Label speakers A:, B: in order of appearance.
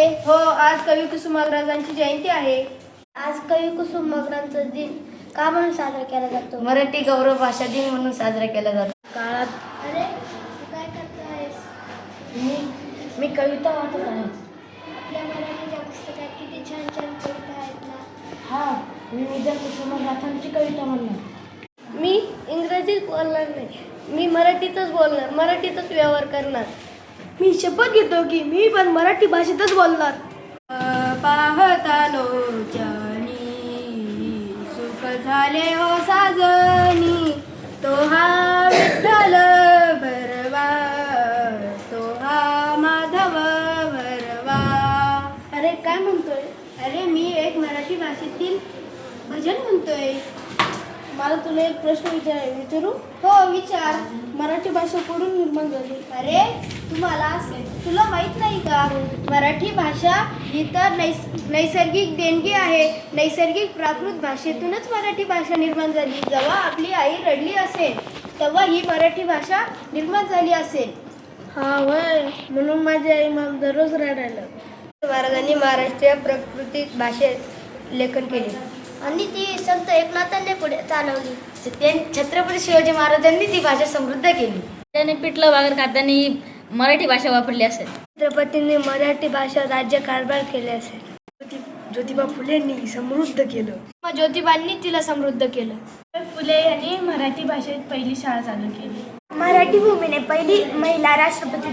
A: हो, आज कवी कुसुमाग्रजांची जयंती आहे.
B: आज कवी कुसुमाग्रजांचा दिन का म्हणून साजरा केला जातो?
C: मराठी गौरव भाषा दिन म्हणून साजरा केला जातो.
A: काळात
B: अरे तू काय करतो आहेस?
C: मी कविता वाचत आहे.
B: आपल्या मराठीच्या पुस्तकात किती छान छान कविता आहेत ना.
C: हा, मी उद्या कुसुमाग्रजांची कविता म्हणणार.
A: मी इंग्रजीत बोलणार नाही, मी मराठीतच बोलणार, मराठीतच व्यवहार करणार.
B: मी शपथ घेतो की मी पण मराठी भाषेतच बोलणार.
A: पाहतालो जानी सुख झाले हो साजनी, तो हा विठ्ठल भरवा, तो हा माधव भरवा.
B: अरे काय म्हणतोय?
A: अरे मी एक मराठी भाषेतील भजन म्हणतोय.
B: मला तुला एक प्रश्न विचारू?
A: हो, विचार.
B: मराठी भाषा कुठून निर्माण झाली?
A: अरे तुला माहित नाही का, मराठी भाषा ही तर नैसर्गिक देणगी आहे. नैसर्गिक प्राकृत भाषेतूनच मराठी भाषा निर्माण झाली. जेव्हा आपली आई रडली असेल तेव्हा ही मराठी भाषा निर्माण झाली असेल.
B: हा होय, म्हणून माझी आई मला दररोज रडायला.
A: महाराजांनी महाराष्ट्रीय प्राकृतिक भाषेत लेखन केले
B: आणि ती संत एकनाथांनी पुढे चालवली.
C: छत्रपती शिवाजी महाराजांनी ती भाषा समृद्ध केली. त्याने पिठलं वगैरे खाताना मराठी भाषा वापरली असेल.
B: छत्रपतींनी मराठी भाषा राज्यकारभार केले असेल. ज्योतिबा फुलेंनी समृद्ध केलं.
A: मग ज्योतिबांनी तिला समृद्ध केलं.
B: फुले यांनी मराठी भाषेत पहिली शाळा चालू केली.
D: मराठी भूमीने पहिली महिला राष्ट्रपती